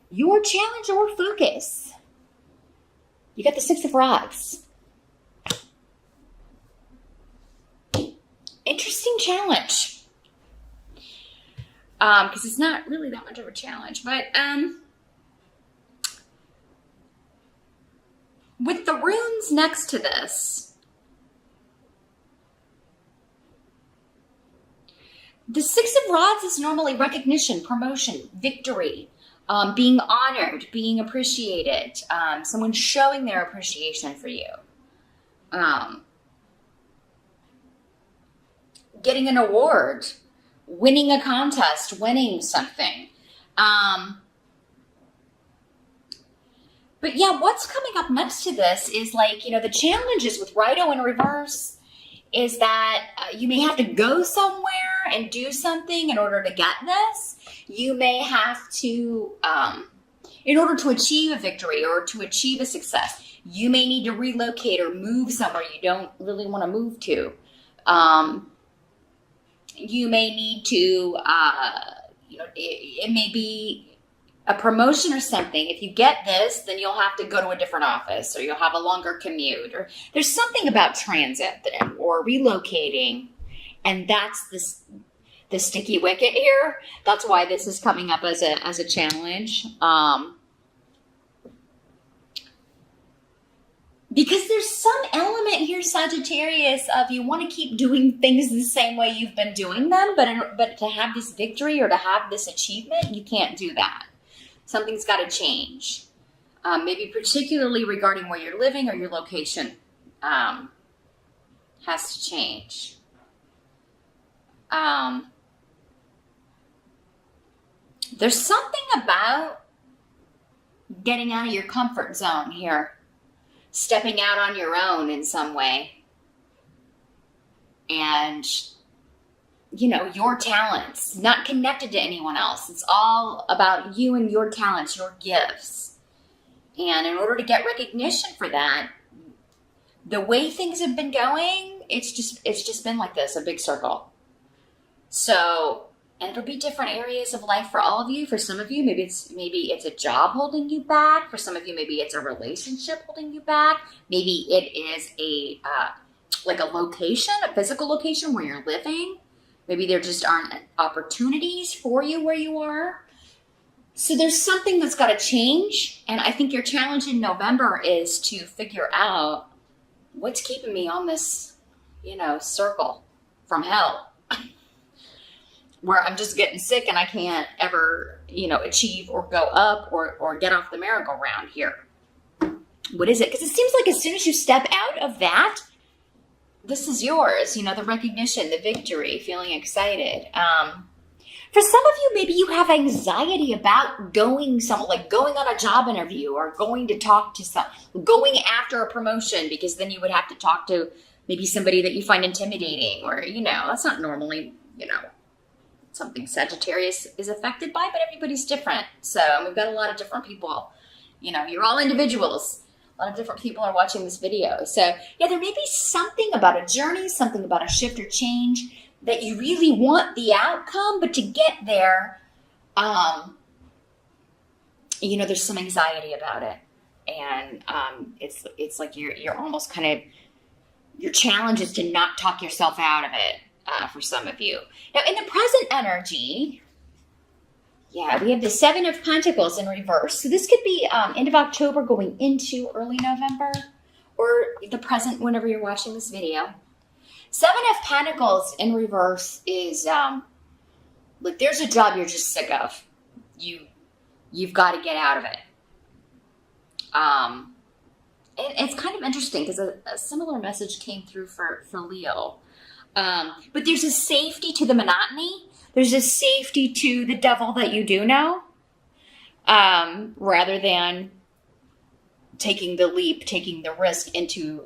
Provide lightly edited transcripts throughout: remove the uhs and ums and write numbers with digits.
your challenge or focus. You got the Six of Rods. Interesting challenge. Because it's not really that much of a challenge. But with the runes next to this, the Six of Rods is normally recognition, promotion, victory, being honored, being appreciated, someone showing their appreciation for you. Getting an award, winning a contest, winning something. But yeah, what's coming up next to this is like, the challenges with Righto in reverse is that you may have to go somewhere and do something in order to get this. You may have to, in order to achieve a victory or to achieve a success, you may need to relocate or move somewhere you don't really want to move to. You may need to, it may be a promotion or something. If you get this, then you'll have to go to a different office or you'll have a longer commute. Or there's something about transit or relocating. And that's the sticky wicket here. That's why this is coming up as a challenge. Because there's some element here, Sagittarius, of you want to keep doing things the same way you've been doing them, but to have this victory or to have this achievement, you can't do that. Something's got to change. Maybe particularly regarding where you're living or your location has to change. There's something about getting out of your comfort zone here. Stepping out on your own in some way. And, your talents, not connected to anyone else. It's all about you and your talents, your gifts. And in order to get recognition for that, the way things have been going, it's just been like this, a big circle. So, and it'll be different areas of life for all of you. For some of you, maybe it's a job holding you back. For some of you, maybe it's a relationship holding you back. Maybe it is a location, a physical location where you're living. Maybe there just aren't opportunities for you where you are. So there's something that's got to change. And I think your challenge in November is to figure out what's keeping me on this, circle from hell. Where I'm just getting sick and I can't ever, achieve or go up or get off the merry-go-round here. What is it? Because it seems like as soon as you step out of that, this is yours, the recognition, the victory, feeling excited. For some of you, maybe you have anxiety about going somewhere, like going on a job interview or going to talk to going after a promotion, because then you would have to talk to maybe somebody that you find intimidating or, that's not normally, something Sagittarius is affected by, but everybody's different. So we've got a lot of different people. You're all individuals. A lot of different people are watching this video. So yeah, there may be something about a journey, something about a shift or change that you really want the outcome, but to get there, there's some anxiety about it. And it's like you're almost kind of, your challenge is to not talk yourself out of it. For some of you. Now, in the present energy, we have the Seven of Pentacles in reverse. So this could be end of October going into early November, or the present whenever you're watching this video. Seven of Pentacles in reverse is like there's a job you're just sick of. You've got to get out of it. It's kind of interesting because a similar message came through for Leo. But there's a safety to the monotony. There's a safety to the devil that you do know, rather than taking the leap, taking the risk into,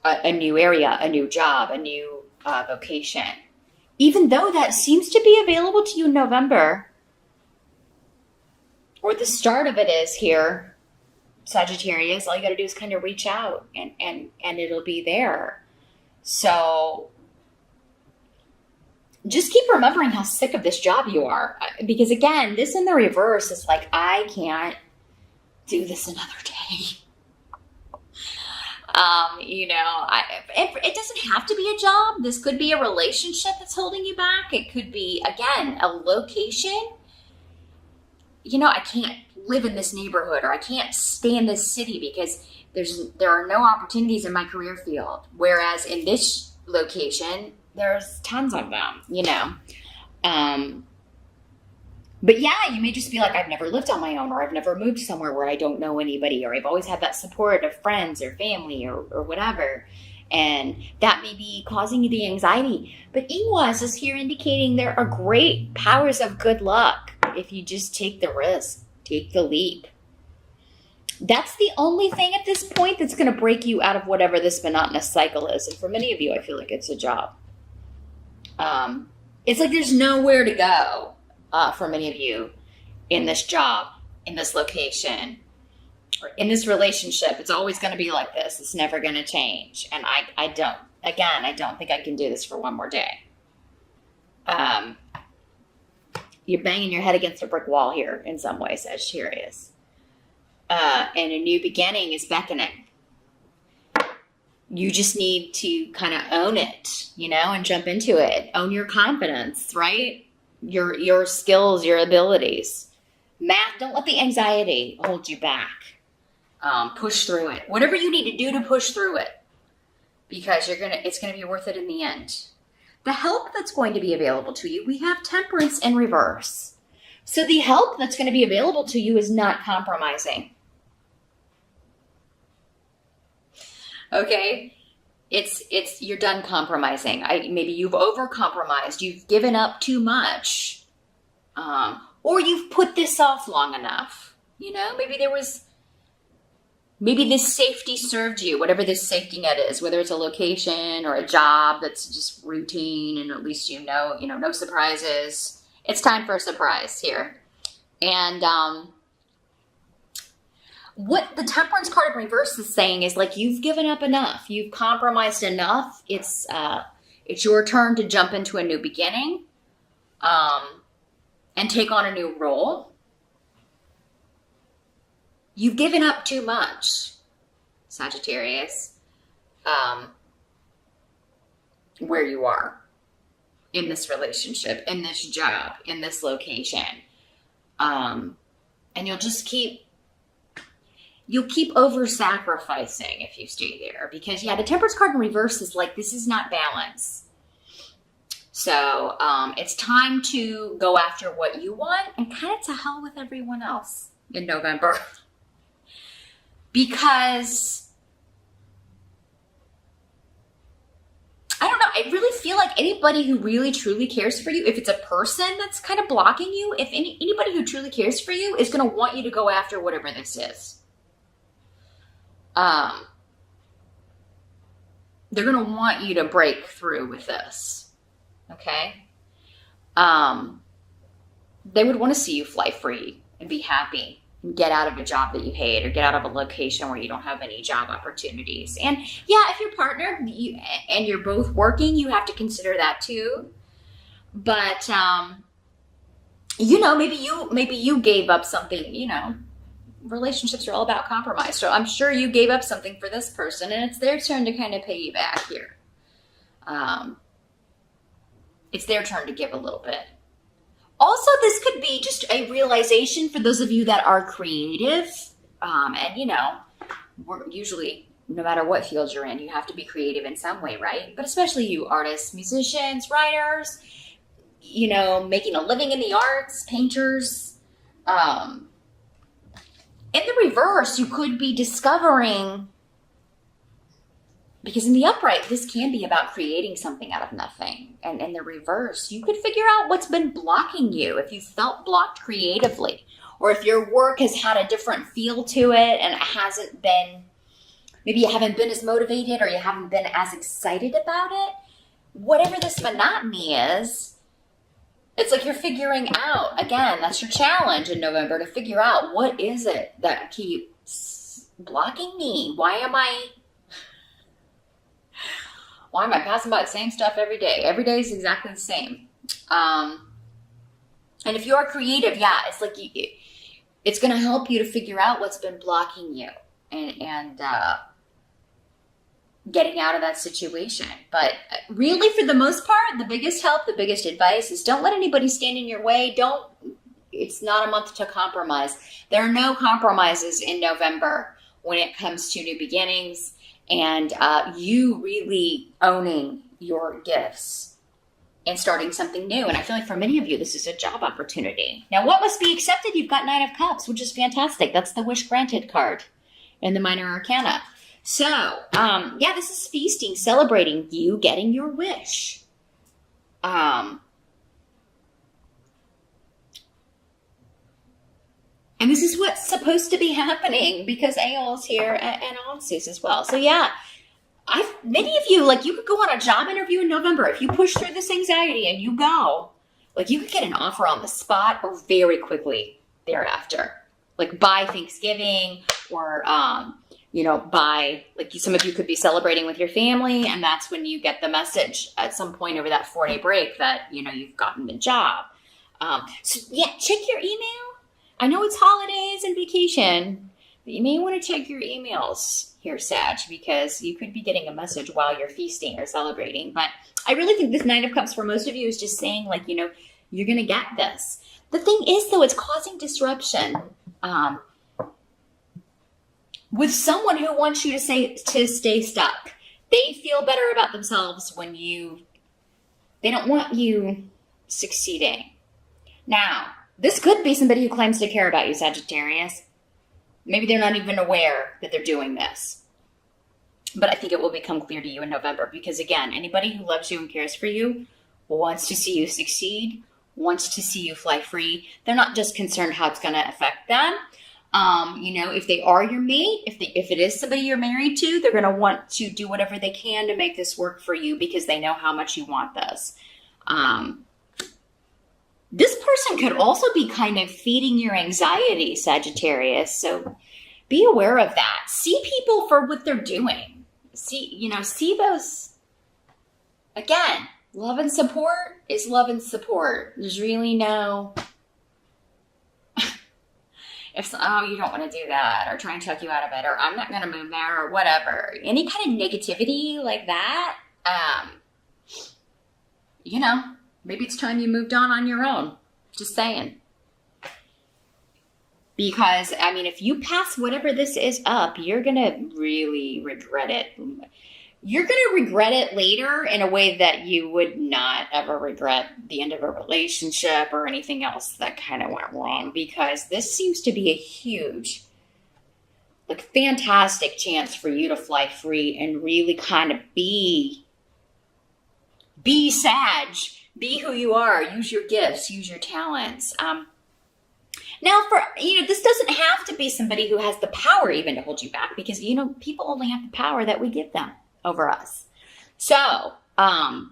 a new area, a new job, a new vocation. Even though that seems to be available to you in November, or the start of it is here, Sagittarius, all you got to do is kind of reach out and it'll be there. So just keep remembering how sick of this job you are. Because again, this in the reverse is like, I can't do this another day. It doesn't have to be a job. This could be a relationship that's holding you back. It could be, again, a location. I can't live in this neighborhood, or I can't stay in this city because there are no opportunities in my career field. Whereas in this location, there's tons of them, But yeah, you may just be like, I've never lived on my own, or I've never moved somewhere where I don't know anybody, or I've always had that support of friends or family or whatever. And that may be causing you the anxiety. But EWAS is here indicating there are great powers of good luck if you just take the risk, take the leap. That's the only thing at this point that's going to break you out of whatever this monotonous cycle is. And for many of you, I feel like it's a job. It's like there's nowhere to go for many of you in this job, in this location, or in this relationship. It's always going to be like this. It's never going to change. And I don't think I can do this for one more day. You're banging your head against a brick wall here in some way, Sagittarius. And a new beginning is beckoning. You just need to kind of own it, and jump into it. Own your confidence, right? Your skills, your abilities. Math, don't let the anxiety hold you back. Push through it. Whatever you need to do to push through it. Because it's going to be worth it in the end. The help that's going to be available to you, we have Temperance in reverse. So the help that's going to be available to you is not compromising. Okay? You're done compromising. Maybe you've over-compromised. You've given up too much. Or you've put this off long enough. Maybe this safety served you, whatever this safety net is, whether it's a location or a job that's just routine and at least no surprises. It's time for a surprise here. And what the Temperance card in reverse is saying is like, you've given up enough. You've compromised enough. It's your turn to jump into a new beginning and take on a new role. You've given up too much, Sagittarius, where you are in this relationship, in this job, in this location. And you'll keep over-sacrificing if you stay there. Because, the Temperance card in reverse is like, this is not balance. So it's time to go after what you want and kind of to hell with everyone else in November. Because, I don't know, I really feel like anybody who really truly cares for you, if it's a person that's kind of blocking you, if anybody who truly cares for you is going to want you to go after whatever this is. They're going to want you to break through with this. Okay? They would want to see you fly free and be happy. Get out of a job that you hate, or get out of a location where you don't have any job opportunities. And if you're partnered and you're both working, you have to consider that too. But maybe you gave up something. Relationships are all about compromise. So I'm sure you gave up something for this person, and it's their turn to kind of pay you back here. It's their turn to give a little bit. Also, this could be just a realization for those of you that are creative. We're usually, no matter what field you're in, you have to be creative in some way, right? But especially you artists, musicians, writers, making a living in the arts, painters. In the reverse, you could be discovering, because in the upright, this can be about creating something out of nothing. And in the reverse, you could figure out what's been blocking you. If you felt blocked creatively, or if your work has had a different feel to it and it hasn't been, maybe you haven't been as motivated, or you haven't been as excited about it. Whatever this monotony is, it's like you're figuring out, again, that's your challenge in November, to figure out what is it that keeps blocking me? Why am I passing by the same stuff every day? Every day is exactly the same. And if you are creative, yeah, it's like it's going to help you to figure out what's been blocking you and getting out of that situation. But really, for the most part, the biggest help, the biggest advice is don't let anybody stand in your way. It's not a month to compromise. There are no compromises in November when it comes to new beginnings and you really owning your gifts and starting something new. And I feel like for many of you, this is a job opportunity. Now, what must be accepted? You've got 9 of Cups, which is fantastic. That's the wish granted card in the Minor Arcana. So, yeah, this is feasting, celebrating you getting your wish. And this is what's supposed to be happening because Ael's here and Onsis as well. So, yeah. Many of you, like, you could go on a job interview in November. If you push through this anxiety and you go, like, you could get an offer on the spot or very quickly thereafter. Like, by Thanksgiving or, by, like, some of you could be celebrating with your family, and that's when you get the message at some point over that 4-day break that, you've gotten the job. So, yeah, check your email. I know it's holidays and vacation, but you may want to check your emails here, Sag, because you could be getting a message while you're feasting or celebrating. But I really think this 9 of Cups for most of you is just saying, like, you're going to get this. The thing is, though, it's causing disruption with someone who wants you to stay stuck. They feel better about themselves when they don't want you succeeding. Now, this could be somebody who claims to care about you, Sagittarius. Maybe they're not even aware that they're doing this. But I think it will become clear to you in November because, again, anybody who loves you and cares for you wants to see you succeed, wants to see you fly free. They're not just concerned how it's going to affect them. If they are your mate, if it is somebody you're married to, they're going to want to do whatever they can to make this work for you because they know how much you want this. This person could also be kind of feeding your anxiety, Sagittarius. So be aware of that. See people for what they're doing. See those. Again, love and support is love and support. There's really no, you don't want to do that or try and tuck you out of it or I'm not going to move there or whatever. Any kind of negativity like that, maybe it's time you moved on your own. Just saying. Because, if you pass whatever this is up, you're going to really regret it. You're going to regret it later in a way that you would not ever regret the end of a relationship or anything else that kind of went wrong. Because this seems to be a huge, fantastic chance for you to fly free and really kind of be Sag. Be who you are. Use your gifts. Use your talents. Now, this doesn't have to be somebody who has the power even to hold you back because, people only have the power that we give them over us. So, but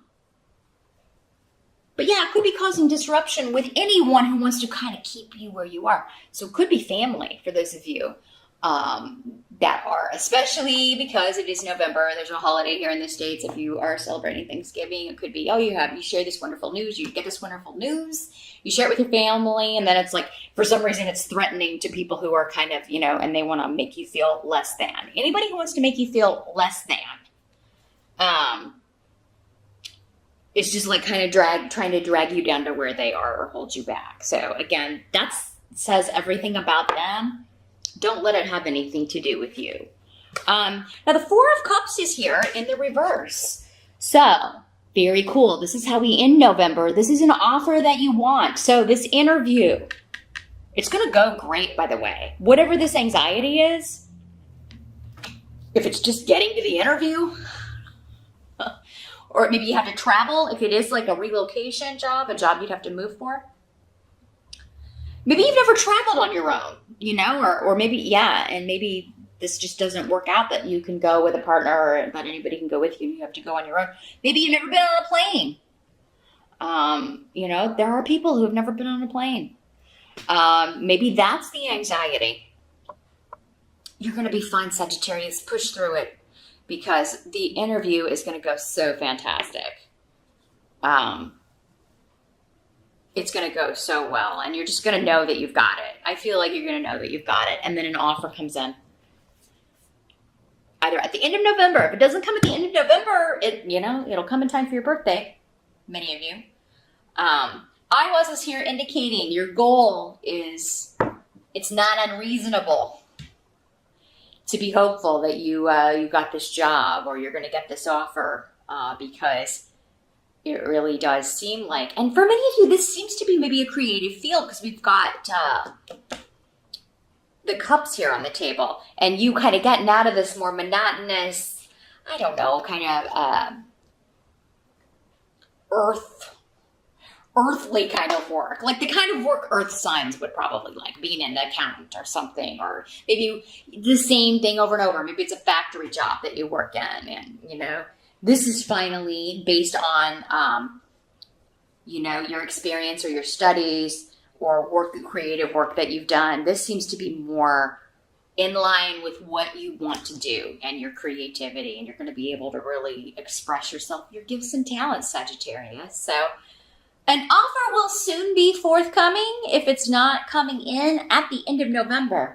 yeah, it could be causing disruption with anyone who wants to kind of keep you where you are. So it could be family for those of you that are, especially because it is November. There's a holiday here in the States. If you are celebrating Thanksgiving, it could be, you share this wonderful news. You get this wonderful news. You share it with your family. And then it's like, for some reason, it's threatening to people who are kind of, and they want to make you feel less than. Anybody who wants to make you feel less than, it's just like kind of trying to drag you down to where they are or hold you back. So again, that says everything about them. Don't let it have anything to do with you. Now, the 4 of Cups is here in the reverse. So, very cool. This is how we end November. This is an offer that you want. So, this interview, it's going to go great, by the way. Whatever this anxiety is, if it's just getting to the interview, or maybe you have to travel, if it is like a relocation job, a job you'd have to move for. Maybe you've never traveled on your own, or maybe, and maybe this just doesn't work out that you can go with a partner or not anybody can go with you. You have to go on your own. Maybe you've never been on a plane. There are people who have never been on a plane. Maybe that's the anxiety. You're going to be fine, Sagittarius. Push through it because the interview is going to go so fantastic. it's going to go so well. And you're just going to know that you've got it. I feel like you're going to know that you've got it. And then an offer comes in. Either at the end of November. If it doesn't come at the end of November, it'll come in time for your birthday. Many of you. I was here indicating your goal is, it's not unreasonable to be hopeful that you got this job or you're going to get this offer, because it really does seem like, and for many of you, this seems to be maybe a creative field, because we've got the cups here on the table, and you kind of getting out of this more monotonous, I don't know, kind of earthly kind of work, like the kind of work earth signs would probably like, being an accountant or something, or maybe the same thing over and over. Maybe it's a factory job that you work in, and this is finally based on your experience or your studies or creative work that you've done. This seems to be more in line with what you want to do and your creativity, and you're going to be able to really express yourself, your gifts and talents, Sagittarius. So an offer will soon be forthcoming if it's not coming in at the end of November.